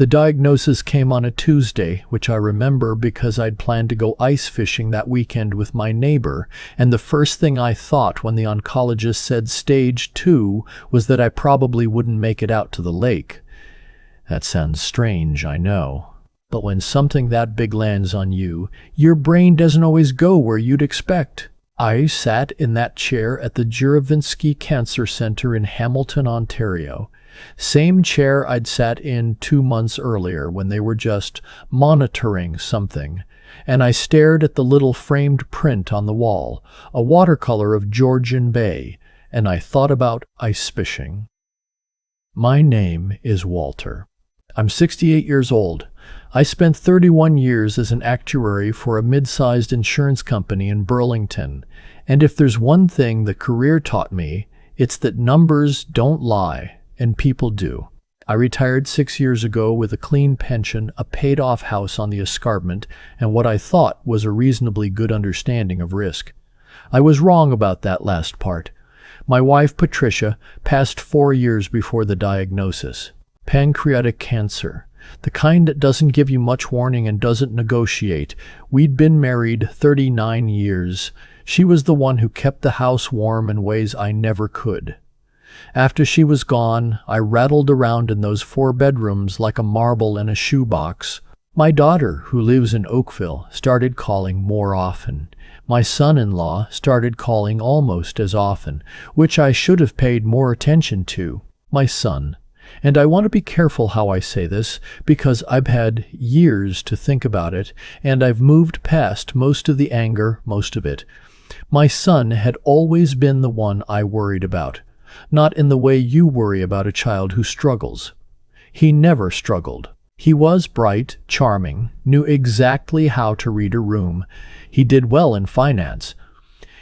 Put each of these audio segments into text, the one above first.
The diagnosis came on a Tuesday, which I remember because I'd planned to go ice fishing that weekend with my neighbor, and the first thing I thought when the oncologist said stage 2 was that I probably wouldn't make it out to the lake. That sounds strange, I know. But when something that big lands on you, your brain doesn't always go where you'd expect. I sat in that chair at the Juravinski Cancer Center in Hamilton, Ontario. Same chair I'd sat in 2 months earlier when they were just monitoring something, and I stared at the little framed print on the wall, a watercolor of Georgian Bay, and I thought about ice fishing. My name is Walter. I'm 68 years old. I spent 31 years as an actuary for a mid-sized insurance company in Burlington, and if there's one thing the career taught me, it's that numbers don't lie. And people do. I retired 6 years ago with a clean pension, a paid-off house on the escarpment, and what I thought was a reasonably good understanding of risk. I was wrong about that last part. My wife, Patricia, passed 4 years before the diagnosis. Pancreatic cancer. The kind that doesn't give you much warning and doesn't negotiate. We'd been married 39 years. She was the one who kept the house warm in ways I never could. After she was gone, I rattled around in those 4 bedrooms like a marble in a shoebox. My daughter, who lives in Oakville, started calling more often. My son-in-law started calling almost as often, which I should have paid more attention to. My son. And I want to be careful how I say this, because I've had years to think about it, and I've moved past most of the anger, most of it. My son had always been the one I worried about. Not in the way you worry about a child who struggles. He never struggled. He was bright, charming, knew exactly how to read a room. He did well in finance.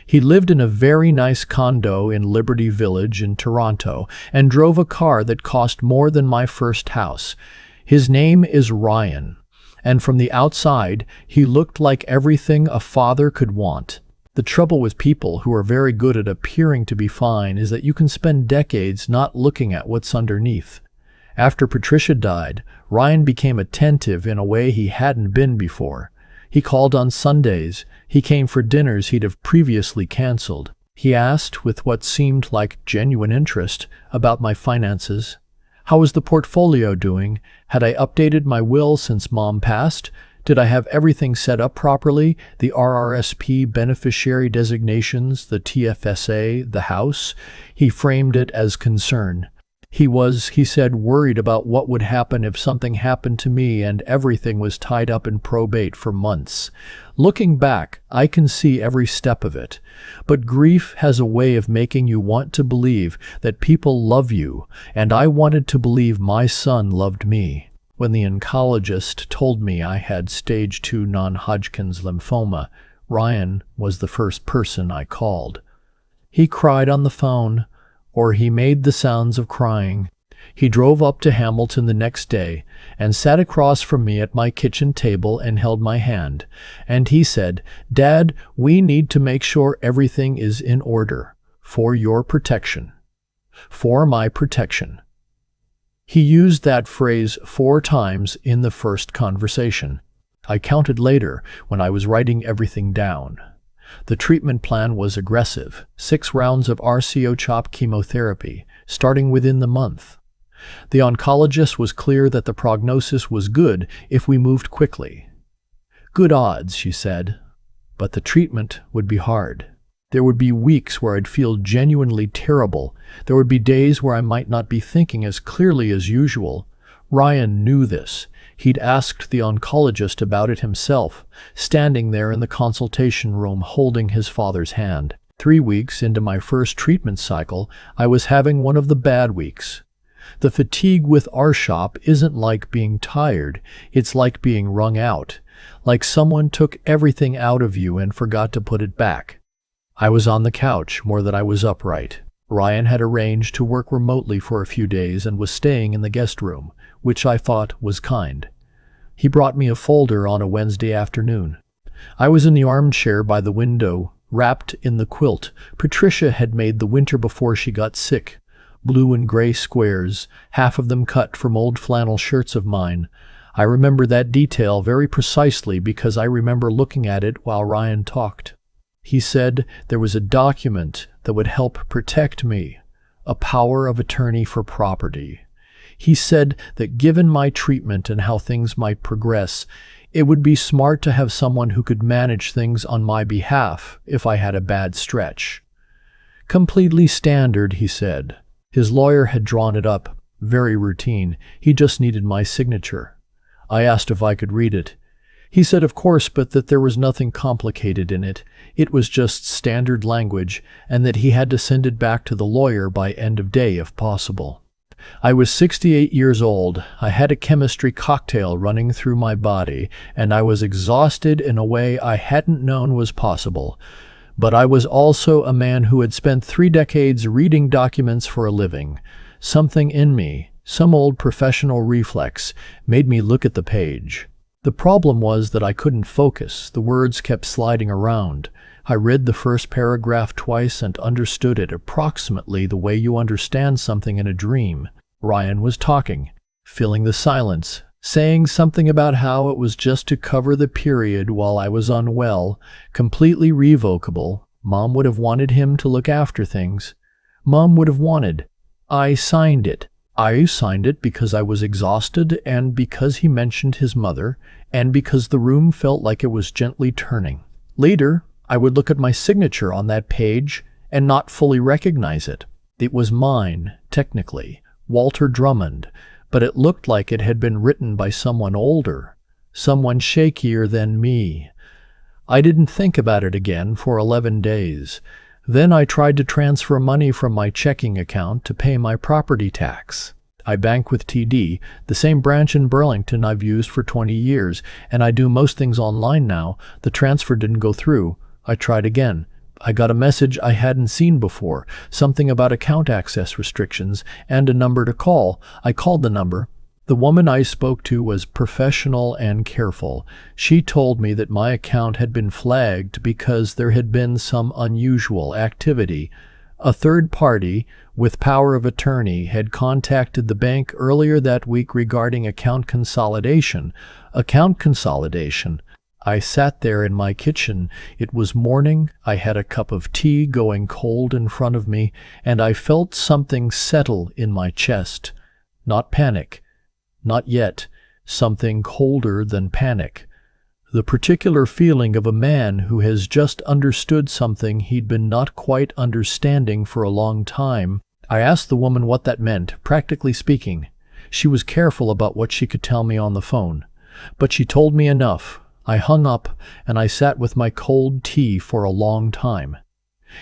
He lived in a very nice condo in Liberty Village in Toronto and drove a car that cost more than my first house. His name is Ryan, and from the outside, he looked like everything a father could want. The trouble with people who are very good at appearing to be fine is that you can spend decades not looking at what's underneath. After Patricia died, Ryan became attentive in a way he hadn't been before. He called on Sundays. He came for dinners he'd have previously canceled. He asked, with what seemed like genuine interest, about my finances. How was the portfolio doing? Had I updated my will since Mom passed? Did I have everything set up properly? The RRSP beneficiary designations, the TFSA, the house? He framed it as concern. He said, worried about what would happen if something happened to me, and everything was tied up in probate for months. Looking back, I can see every step of it. But grief has a way of making you want to believe that people love you, and I wanted to believe my son loved me. When the oncologist told me I had stage 2 non-Hodgkin's lymphoma, Ryan was the first person I called. He cried on the phone, or he made the sounds of crying. He drove up to Hamilton the next day and sat across from me at my kitchen table and held my hand. And he said, "Dad, we need to make sure everything is in order. For your protection. For my protection." He used that phrase 4 times in the first conversation. I counted later when I was writing everything down. The treatment plan was aggressive, 6 rounds of RCO-CHOP chemotherapy, starting within the month. The oncologist was clear that the prognosis was good if we moved quickly. Good odds, she said, but the treatment would be hard. There would be weeks where I'd feel genuinely terrible. There would be days where I might not be thinking as clearly as usual. Ryan knew this. He'd asked the oncologist about it himself, standing there in the consultation room holding his father's hand. 3 weeks into my first treatment cycle, I was having one of the bad weeks. The fatigue with R-CHOP isn't like being tired, it's like being wrung out, like someone took everything out of you and forgot to put it back. I was on the couch more than I was upright. Ryan had arranged to work remotely for a few days and was staying in the guest room, which I thought was kind. He brought me a folder on a Wednesday afternoon. I was in the armchair by the window, wrapped in the quilt Patricia had made the winter before she got sick. blue and gray squares, half of them cut from old flannel shirts of mine. I remember that detail very precisely because I remember looking at it while Ryan talked. He said there was a document that would help protect me, a power of attorney for property. He said that given my treatment and how things might progress, it would be smart to have someone who could manage things on my behalf if I had a bad stretch. Completely standard, he said. His lawyer had drawn it up. Very routine. He just needed my signature. I asked if I could read it. He said of course, but that there was nothing complicated in it. It was just standard language, and that he had to send it back to the lawyer by end of day if possible. I was 68 years old. I had a chemistry cocktail running through my body, and I was exhausted in a way I hadn't known was possible. But I was also a man who had spent 3 decades reading documents for a living. Something in me, some old professional reflex, made me look at the page. The problem was that I couldn't focus. The words kept sliding around. I read the first paragraph twice and understood it approximately the way you understand something in a dream. Ryan was talking, filling the silence, saying something about how it was just to cover the period while I was unwell, completely revocable. Mom would have wanted him to look after things. Mom would have wanted. I signed it. I signed it because I was exhausted and because he mentioned his mother and because the room felt like it was gently turning. Later, I would look at my signature on that page and not fully recognize it. It was mine, technically, Walter Drummond, but it looked like it had been written by someone older, someone shakier than me. I didn't think about it again for 11 days. Then I tried to transfer money from my checking account to pay my property tax. I bank with TD, the same branch in Burlington I've used for 20 years, and I do most things online now. The transfer didn't go through. I tried again. I got a message I hadn't seen before, something about account access restrictions and a number to call. I called the number. The woman I spoke to was professional and careful. She told me that my account had been flagged because there had been some unusual activity. A third party, with power of attorney, had contacted the bank earlier that week regarding account consolidation. Account consolidation. I sat there in my kitchen. It was morning. I had a cup of tea going cold in front of me, and I felt something settle in my chest. Not panic. Not yet. Something colder than panic. The particular feeling of a man who has just understood something he'd been not quite understanding for a long time. I asked the woman what that meant, practically speaking. She was careful about what she could tell me on the phone. But she told me enough. I hung up, and I sat with my cold tea for a long time.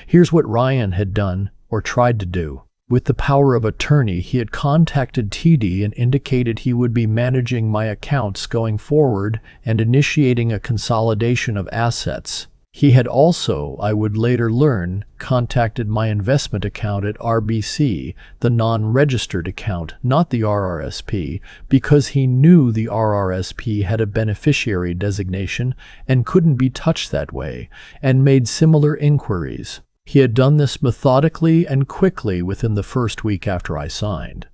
Here's what Ryan had done, or tried to do. With the power of attorney, he had contacted TD and indicated he would be managing my accounts going forward and initiating a consolidation of assets. He had also, I would later learn, contacted my investment account at RBC, the non-registered account, not the RRSP, because he knew the RRSP had a beneficiary designation and couldn't be touched that way, and made similar inquiries. He had done this methodically and quickly within the first week after I signed.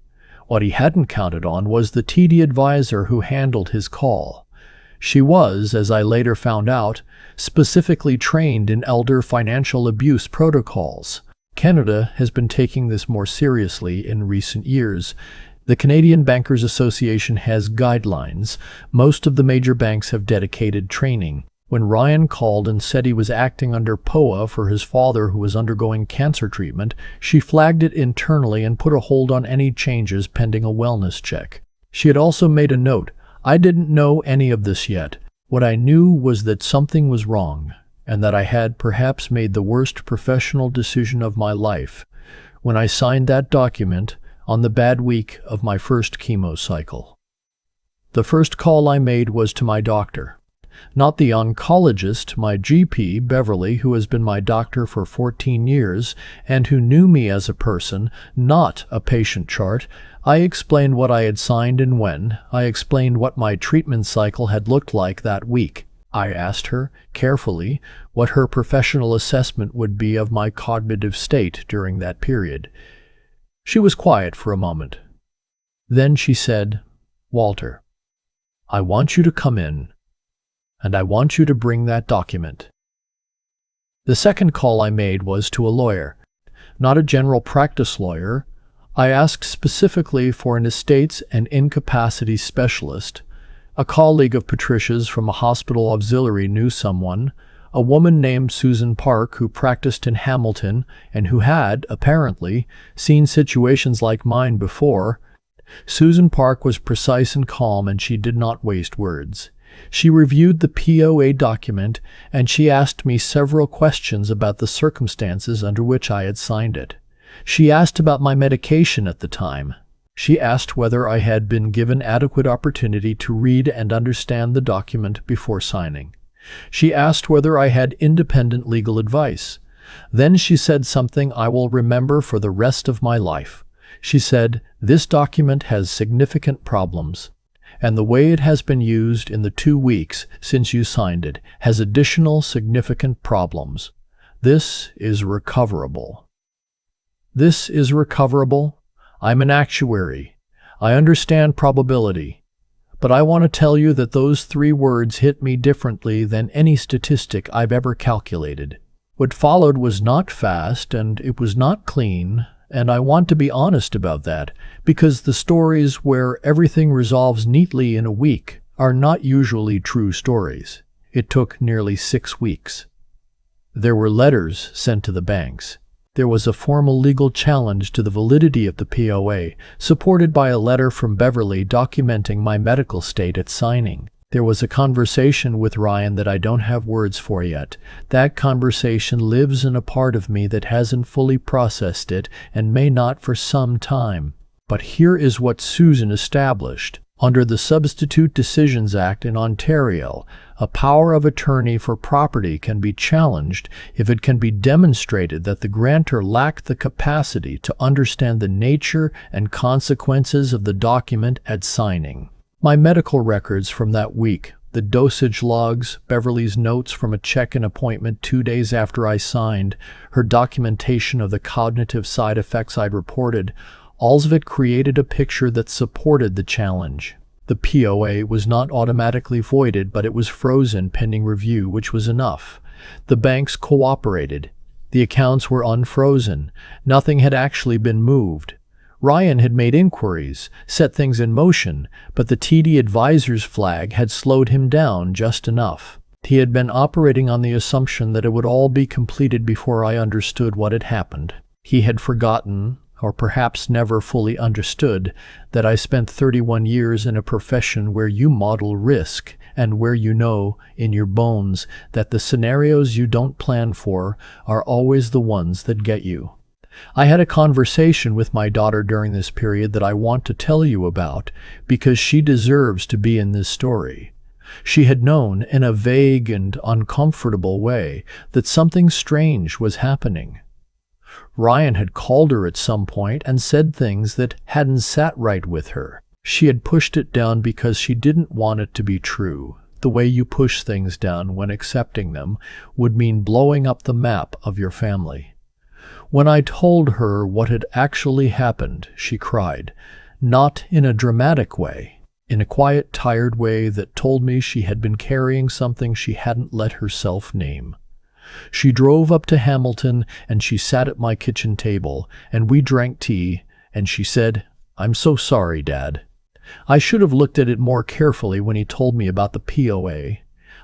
What he hadn't counted on was the TD advisor who handled his call. She was, as I later found out, specifically trained in elder financial abuse protocols. Canada has been taking this more seriously in recent years. The Canadian Bankers Association has guidelines. Most of the major banks have dedicated training. When Ryan called and said he was acting under POA for his father who was undergoing cancer treatment, she flagged it internally and put a hold on any changes pending a wellness check. She had also made a note. I didn't know any of this yet. What I knew was that something was wrong, and that I had perhaps made the worst professional decision of my life when I signed that document on the bad week of my first chemo cycle. The first call I made was to my doctor. Not the oncologist, my GP, Beverly, who has been my doctor for 14 years and who knew me as a person, not a patient chart. I explained what I had signed and when. I explained what my treatment cycle had looked like that week. I asked her, carefully, what her professional assessment would be of my cognitive state during that period. She was quiet for a moment. Then she said, "Walter, I want you to come in, and I want you to bring that document." The second call I made was to a lawyer, not a general practice lawyer. I asked specifically for an estates and incapacity specialist. A colleague of Patricia's from a hospital auxiliary knew someone, a woman named Susan Park who practiced in Hamilton and who had, apparently, seen situations like mine before. Susan Park was precise and calm, and she did not waste words. She reviewed the POA document, and she asked me several questions about the circumstances under which I had signed it. She asked about my medication at the time. She asked whether I had been given adequate opportunity to read and understand the document before signing. She asked whether I had independent legal advice. Then she said something I will remember for the rest of my life. She said, "This document has significant problems, and the way it has been used in the 2 weeks since you signed it has additional significant problems. This is recoverable." This is recoverable? I'm an actuary. I understand probability. But I want to tell you that those 3 words hit me differently than any statistic I've ever calculated. What followed was not fast, and it was not clean, and I want to be honest about that, because the stories where everything resolves neatly in a week are not usually true stories. It took nearly 6 weeks. There were letters sent to the banks. There was a formal legal challenge to the validity of the POA, supported by a letter from Beverly documenting my medical state at signing. There was a conversation with Ryan that I don't have words for yet. That conversation lives in a part of me that hasn't fully processed it and may not for some time. But here is what Susan established. Under the Substitute Decisions Act in Ontario, a power of attorney for property can be challenged if it can be demonstrated that the grantor lacked the capacity to understand the nature and consequences of the document at signing. My medical records from that week, the dosage logs, Beverly's notes from a check-in appointment 2 days after I signed, her documentation of the cognitive side effects I'd reported, all of it created a picture that supported the challenge. The POA was not automatically voided, but it was frozen pending review, which was enough. The banks cooperated. The accounts were unfrozen. Nothing had actually been moved. Ryan had made inquiries, set things in motion, but the TD advisor's flag had slowed him down just enough. He had been operating on the assumption that it would all be completed before I understood what had happened. He had forgotten, or perhaps never fully understood, that I spent 31 years in a profession where you model risk and where you know in your bones that the scenarios you don't plan for are always the ones that get you. I had a conversation with my daughter during this period that I want to tell you about because she deserves to be in this story. She had known, in a vague and uncomfortable way, that something strange was happening. Ryan had called her at some point and said things that hadn't sat right with her. She had pushed it down because she didn't want it to be true. The way you push things down when accepting them would mean blowing up the map of your family. When I told her what had actually happened, she cried, not in a dramatic way, in a quiet, tired way that told me she had been carrying something she hadn't let herself name. She drove up to Hamilton, and she sat at my kitchen table, and we drank tea, and she said, "I'm so sorry, Dad. I should have looked at it more carefully when he told me about the POA.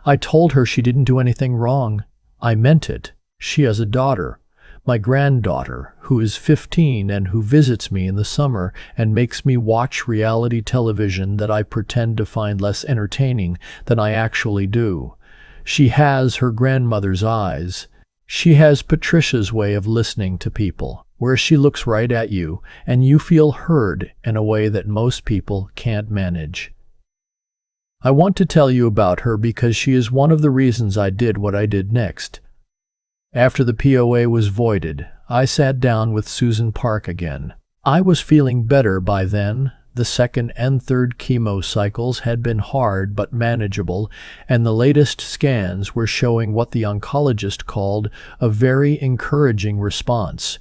I told her she didn't do anything wrong. I meant it. She has a daughter, my granddaughter, who is 15 and who visits me in the summer and makes me watch reality television that I pretend to find less entertaining than I actually do. She has her grandmother's eyes. She has Patricia's way of listening to people, where she looks right at you and you feel heard in a way that most people can't manage. I want to tell you about her because she is one of the reasons I did what I did next. After the POA was voided, I sat down with Susan Park again. I was feeling better by then. The second and third chemo cycles had been hard but manageable, and the latest scans were showing what the oncologist called a very encouraging response.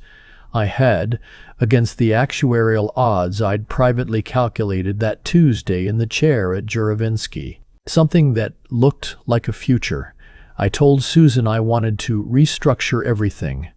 I had, against the actuarial odds I'd privately calculated that Tuesday in the chair at Juravinsky. Something that looked like a future. I told Susan I wanted to restructure everything,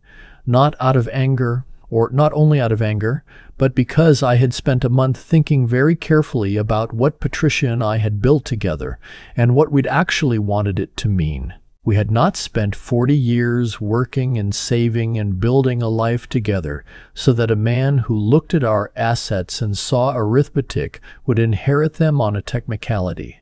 not out of anger, or not only out of anger, but because I had spent a month thinking very carefully about what Patricia and I had built together and what we'd actually wanted it to mean. We had not spent 40 years working and saving and building a life together so that a man who looked at our assets and saw arithmetic would inherit them on a technicality.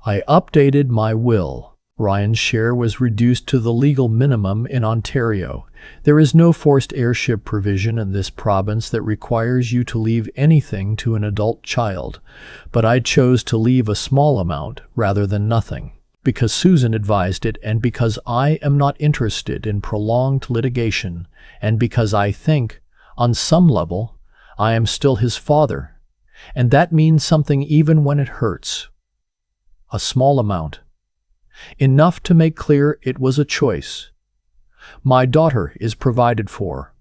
I updated my will. Ryan's share was reduced to the legal minimum in Ontario. There is no forced heirship provision in this province that requires you to leave anything to an adult child, but I chose to leave a small amount rather than nothing, because Susan advised it and because I am not interested in prolonged litigation, and because I think, on some level, I am still his father, and that means something even when it hurts. A small amount. Enough to make clear it was a choice. My daughter is provided for.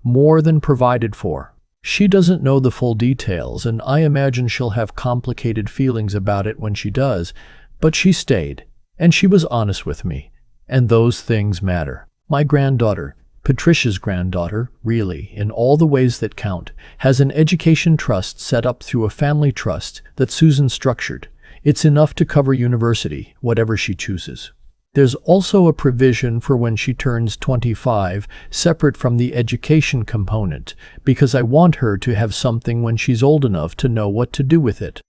More than provided for. She doesn't know the full details, and I imagine she'll have complicated feelings about it when she does, but she stayed, and she was honest with me, and those things matter. My granddaughter, Patricia's granddaughter, really, in all the ways that count, has an education trust set up through a family trust that Susan structured. It's enough to cover university, whatever she chooses. There's also a provision for when she turns 25, separate from the education component, because I want her to have something when she's old enough to know what to do with it.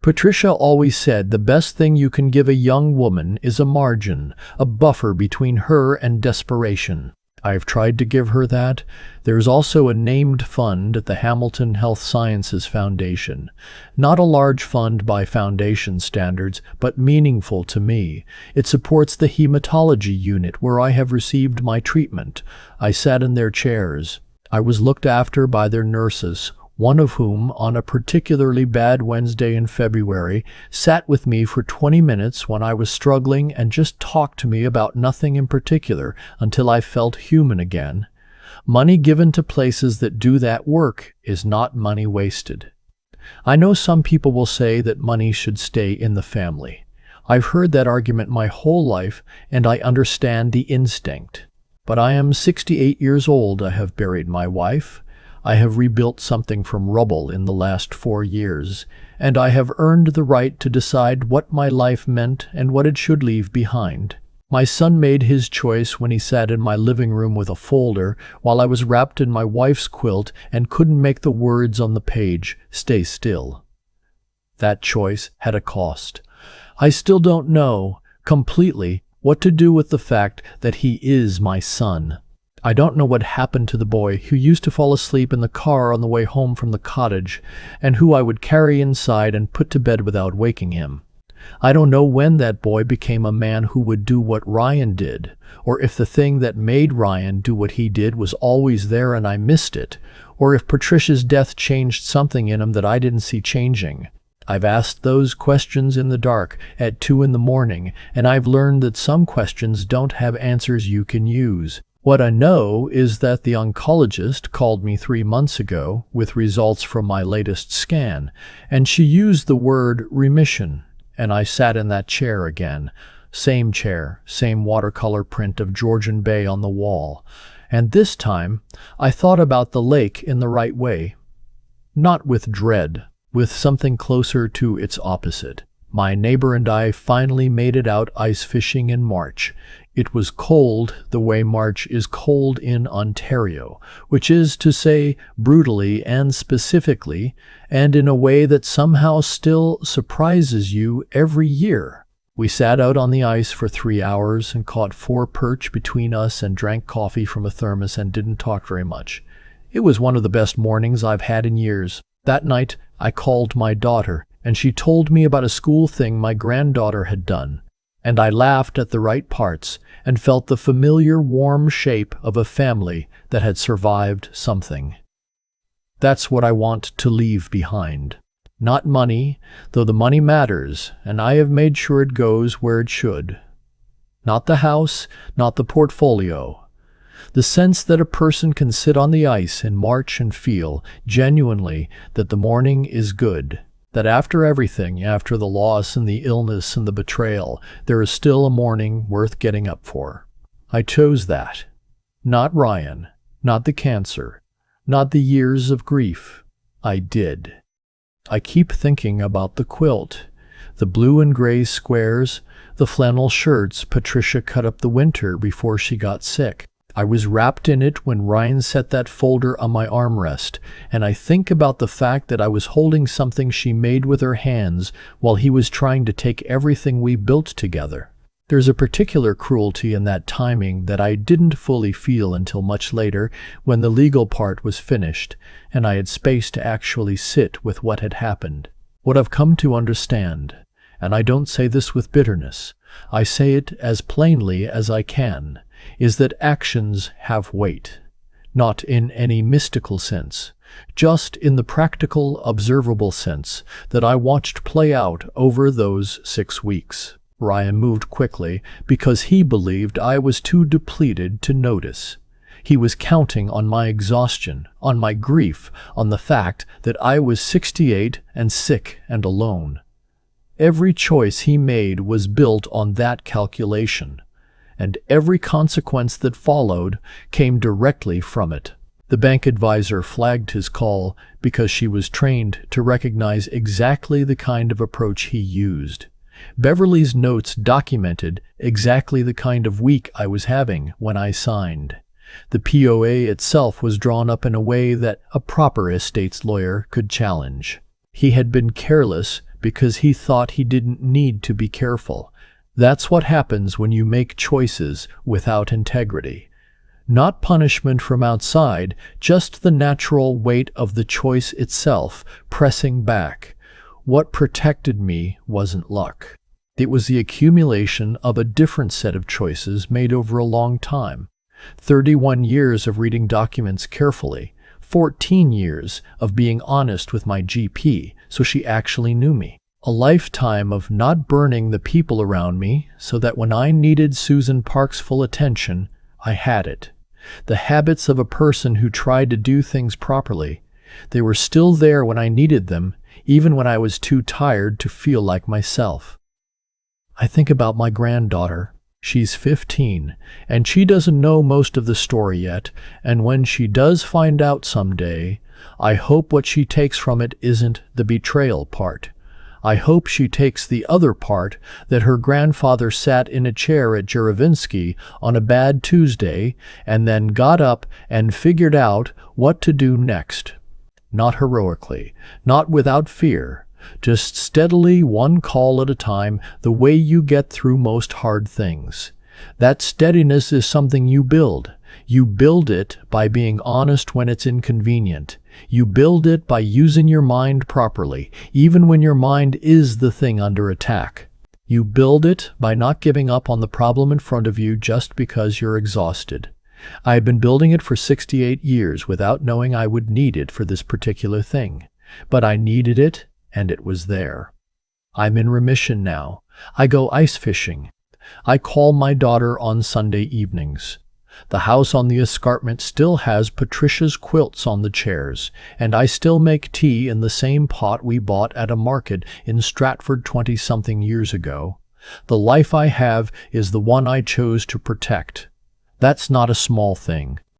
Patricia always said the best thing you can give a young woman is a margin, a buffer between her and desperation. I've tried to give her that. There's also a named fund at the Hamilton Health Sciences Foundation. Not a large fund by foundation standards, but meaningful to me. It supports the hematology unit where I have received my treatment. I sat in their chairs. I was looked after by their nurses, one of whom, on a particularly bad Wednesday in February, sat with me for 20 minutes when I was struggling and just talked to me about nothing in particular until I felt human again. Money given to places that do that work is not money wasted. I know some people will say that money should stay in the family. I've heard that argument my whole life, and I understand the instinct. But I am 68 years old. I have buried my wife. I have rebuilt something from rubble in the last 4 years, and I have earned the right to decide what my life meant and what it should leave behind. My son made his choice when he sat in my living room with a folder while I was wrapped in my wife's quilt and couldn't make the words on the page stay still. That choice had a cost. I still don't know, completely, what to do with the fact that he is my son. I don't know what happened to the boy who used to fall asleep in the car on the way home from the cottage, and who I would carry inside and put to bed without waking him. I don't know when that boy became a man who would do what Ryan did, or if the thing that made Ryan do what he did was always there and I missed it, or if Patricia's death changed something in him that I didn't see changing. I've asked those questions in the dark at 2 a.m, and I've learned that some questions don't have answers you can use. What I know is that the oncologist called me 3 months ago with results from my latest scan, and she used the word remission, and I sat in that chair again. Same chair, same watercolor print of Georgian Bay on the wall. And this time, I thought about the lake in the right way. Not with dread, with something closer to its opposite. My neighbor and I finally made it out ice fishing in March. It was cold the way March is cold in Ontario, which is to say brutally and specifically, and in a way that somehow still surprises you every year. We sat out on the ice for 3 hours and caught 4 perch between us and drank coffee from a thermos and didn't talk very much. It was one of the best mornings I've had in years. That night, I called my daughter, and she told me about a school thing my granddaughter had done. And I laughed at the right parts and felt the familiar warm shape of a family that had survived something. That's what I want to leave behind. Not money, though the money matters, and I have made sure it goes where it should. Not the house, not the portfolio. The sense that a person can sit on the ice in March and feel, genuinely, that the morning is good. That after everything, after the loss and the illness and the betrayal, there is still a morning worth getting up for. I chose that. Not Ryan, not the cancer, not the years of grief. I did. I keep thinking about the quilt, the blue and gray squares, the flannel shirts Patricia cut up the winter before she got sick. I was wrapped in it when Ryan set that folder on my armrest, and I think about the fact that I was holding something she made with her hands while he was trying to take everything we built together. There's a particular cruelty in that timing that I didn't fully feel until much later, when the legal part was finished, and I had space to actually sit with what had happened. What I've come to understand, and I don't say this with bitterness, I say it as plainly as I can, is that actions have weight. Not in any mystical sense, just in the practical, observable sense that I watched play out over those 6 weeks. Ryan moved quickly because he believed I was too depleted to notice. He was counting on my exhaustion, on my grief, on the fact that I was 68 and sick and alone. Every choice he made was built on that calculation, and every consequence that followed came directly from it. The bank advisor flagged his call because she was trained to recognize exactly the kind of approach he used. Beverly's notes documented exactly the kind of week I was having when I signed. The POA itself was drawn up in a way that a proper estates lawyer could challenge. He had been careless because he thought he didn't need to be careful. That's what happens when you make choices without integrity. Not punishment from outside, just the natural weight of the choice itself pressing back. What protected me wasn't luck. It was the accumulation of a different set of choices made over a long time. 31 years of reading documents carefully, 14 years of being honest with my GP so she actually knew me. A lifetime of not burning the people around me so that when I needed Susan Park's full attention, I had it. The habits of a person who tried to do things properly. They were still there when I needed them, even when I was too tired to feel like myself. I think about my granddaughter. She's 15, and she doesn't know most of the story yet, and when she does find out someday, I hope what she takes from it isn't the betrayal part. I hope she takes the other part, that her grandfather sat in a chair at Juravinsky on a bad Tuesday and then got up and figured out what to do next. Not heroically, not without fear, just steadily, one call at a time, the way you get through most hard things. That steadiness is something you build. You build it by being honest when it's inconvenient. You build it by using your mind properly, even when your mind is the thing under attack. You build it by not giving up on the problem in front of you just because you're exhausted. I had been building it for 68 years without knowing I would need it for this particular thing. But I needed it, and it was there. I'm in remission now. I go ice fishing. I call my daughter on Sunday evenings. The house on the escarpment still has Patricia's quilts on the chairs, and I still make tea in the same pot we bought at a market in Stratford 20-something years ago. The life I have is the one I chose to protect. That's not a small thing.